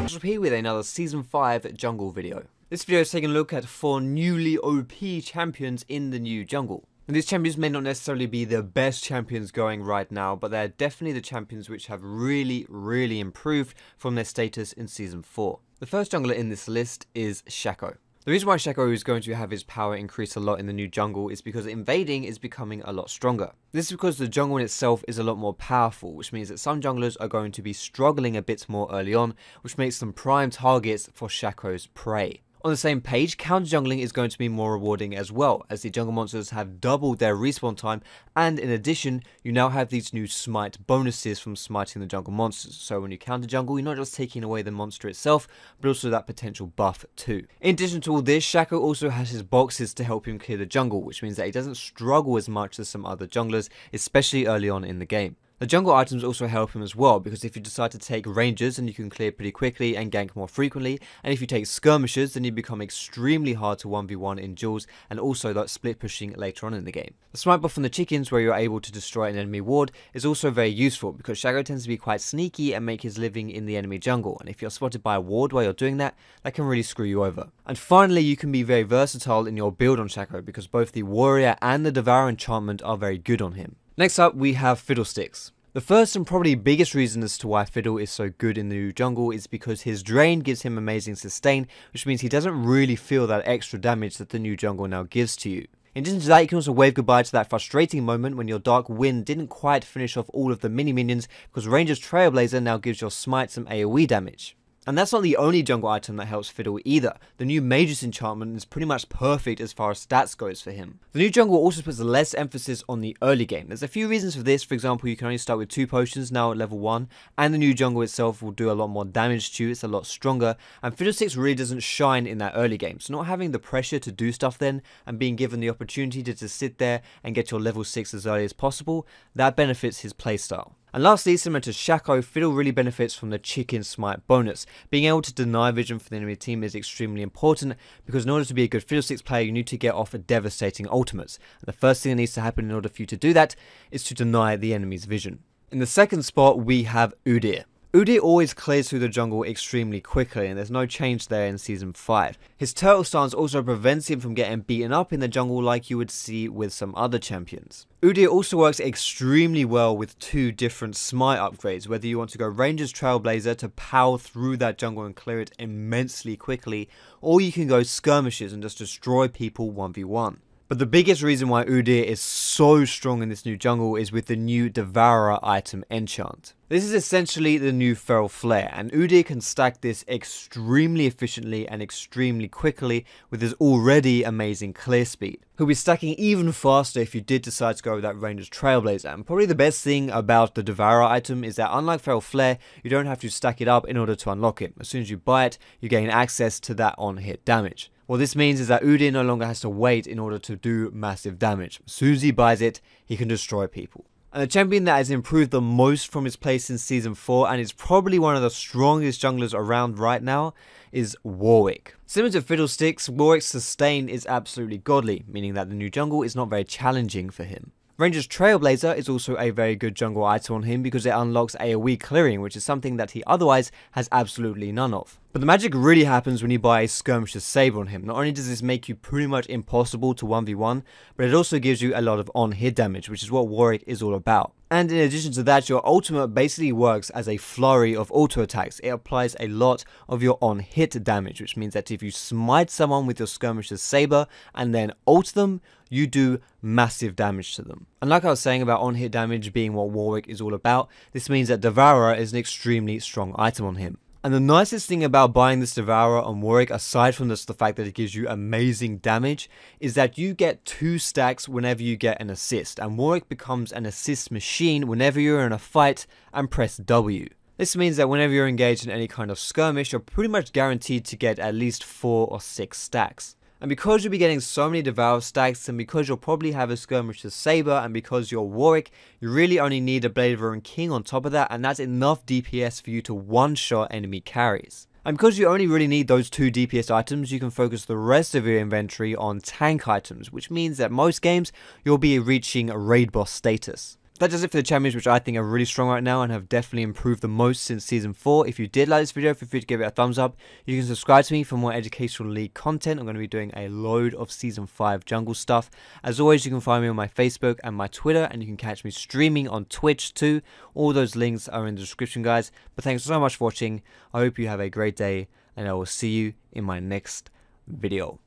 Here with another Season 5 jungle video. This video is taking a look at 4 newly OP champions in the new jungle. And these champions may not necessarily be the best champions going right now, but they're definitely the champions which have really improved from their status in Season 4. The first jungler in this list is Shaco. The reason why Shaco is going to have his power increase a lot in the new jungle is because invading is becoming a lot stronger. This is because the jungle in itself is a lot more powerful, which means that some junglers are going to be struggling a bit more early on, which makes them prime targets for Shaco's prey. On the same page, counter jungling is going to be more rewarding as well, as the jungle monsters have doubled their respawn time, and in addition, you now have these new smite bonuses from smiting the jungle monsters. So when you counter jungle, you're not just taking away the monster itself, but also that potential buff too. In addition to all this, Shaco also has his boxes to help him clear the jungle, which means that he doesn't struggle as much as some other junglers, especially early on in the game. The jungle items also help him as well, because if you decide to take rangers, then you can clear pretty quickly and gank more frequently, and if you take skirmishers, then you become extremely hard to 1v1 in duels, and also that split pushing later on in the game. The smite buff from the chickens, where you're able to destroy an enemy ward, is also very useful, because Shaco tends to be quite sneaky and make his living in the enemy jungle, and if you're spotted by a ward while you're doing that, that can really screw you over. And finally, you can be very versatile in your build on Shaco, because both the warrior and the devourer enchantment are very good on him. Next up, we have Fiddlesticks. The first and probably biggest reason as to why Fiddle is so good in the new jungle is because his drain gives him amazing sustain, which means he doesn't really feel that extra damage that the new jungle now gives to you. In addition to that, you can also wave goodbye to that frustrating moment when your Dark Wind didn't quite finish off all of the mini-minions, because Ranger's Trailblazer now gives your smite some AoE damage. And that's not the only jungle item that helps Fiddle either. The new Mage's enchantment is pretty much perfect as far as stats goes for him. The new jungle also puts less emphasis on the early game. There's a few reasons for this. For example, you can only start with 2 potions now at level 1, and the new jungle itself will do a lot more damage to you. It's a lot stronger, and Fiddlesticks really doesn't shine in that early game. So not having the pressure to do stuff then, and being given the opportunity to just sit there and get your level 6 as early as possible, that benefits his playstyle. And lastly, similar to Shaco, Fiddle really benefits from the chicken smite bonus. Being able to deny vision for the enemy team is extremely important, because in order to be a good Fiddlesticks player, you need to get off a devastating ultimates. And the first thing that needs to happen in order for you to do that is to deny the enemy's vision. In the second spot, we have Udyr. Udyr always clears through the jungle extremely quickly, and there's no change there in Season 5. His turtle stance also prevents him from getting beaten up in the jungle like you would see with some other champions. Udyr also works extremely well with 2 different smite upgrades, whether you want to go Ranger's Trailblazer to power through that jungle and clear it immensely quickly, or you can go Skirmishers and just destroy people 1v1. But the biggest reason why Udyr is so strong in this new jungle is with the new Devourer item enchant. This is essentially the new Feral Flare, and Udyr can stack this extremely efficiently and extremely quickly with his already amazing clear speed. He'll be stacking even faster if you did decide to go with that Ranger's Trailblazer, and probably the best thing about the Devourer item is that unlike Feral Flare, you don't have to stack it up in order to unlock it. As soon as you buy it, you gain access to that on-hit damage. What this means is that Udyr no longer has to wait in order to do massive damage. As soon as he buys it, he can destroy people. And the champion that has improved the most from his place in Season 4, and is probably one of the strongest junglers around right now, is Warwick. Similar to Fiddlesticks, Warwick's sustain is absolutely godly, meaning that the new jungle is not very challenging for him. Ranger's Trailblazer is also a very good jungle item on him because it unlocks AoE clearing, which is something that he otherwise has absolutely none of. But the magic really happens when you buy a Skirmisher's Saber on him. Not only does this make you pretty much impossible to 1v1, but it also gives you a lot of on-hit damage, which is what Warwick is all about. And in addition to that, your ultimate basically works as a flurry of auto attacks. It applies a lot of your on-hit damage, which means that if you smite someone with your Skirmisher's Saber and then ult them, you do massive damage to them. And like I was saying about on-hit damage being what Warwick is all about, this means that Devourer is an extremely strong item on him. And the nicest thing about buying this Devourer on Warwick, aside from just the fact that it gives you amazing damage, is that you get 2 stacks whenever you get an assist, and Warwick becomes an assist machine whenever you're in a fight and press W. This means that whenever you're engaged in any kind of skirmish, you're pretty much guaranteed to get at least 4 or 6 stacks. And because you'll be getting so many Devour stacks, and because you'll probably have a Skirmisher's Saber, and because you're Warwick, you really only need a Blade of Ruin King on top of that, and that's enough DPS for you to one-shot enemy carries. And because you only really need those 2 DPS items, you can focus the rest of your inventory on tank items, which means that most games you'll be reaching raid boss status. That does it for the champions, which I think are really strong right now and have definitely improved the most since Season 4. If you did like this video, feel free to give it a thumbs up. You can subscribe to me for more educational league content. I'm going to be doing a load of Season 5 jungle stuff. As always, you can find me on my Facebook and my Twitter, and you can catch me streaming on Twitch too. All those links are in the description, guys. But thanks so much for watching. I hope you have a great day, and I will see you in my next video.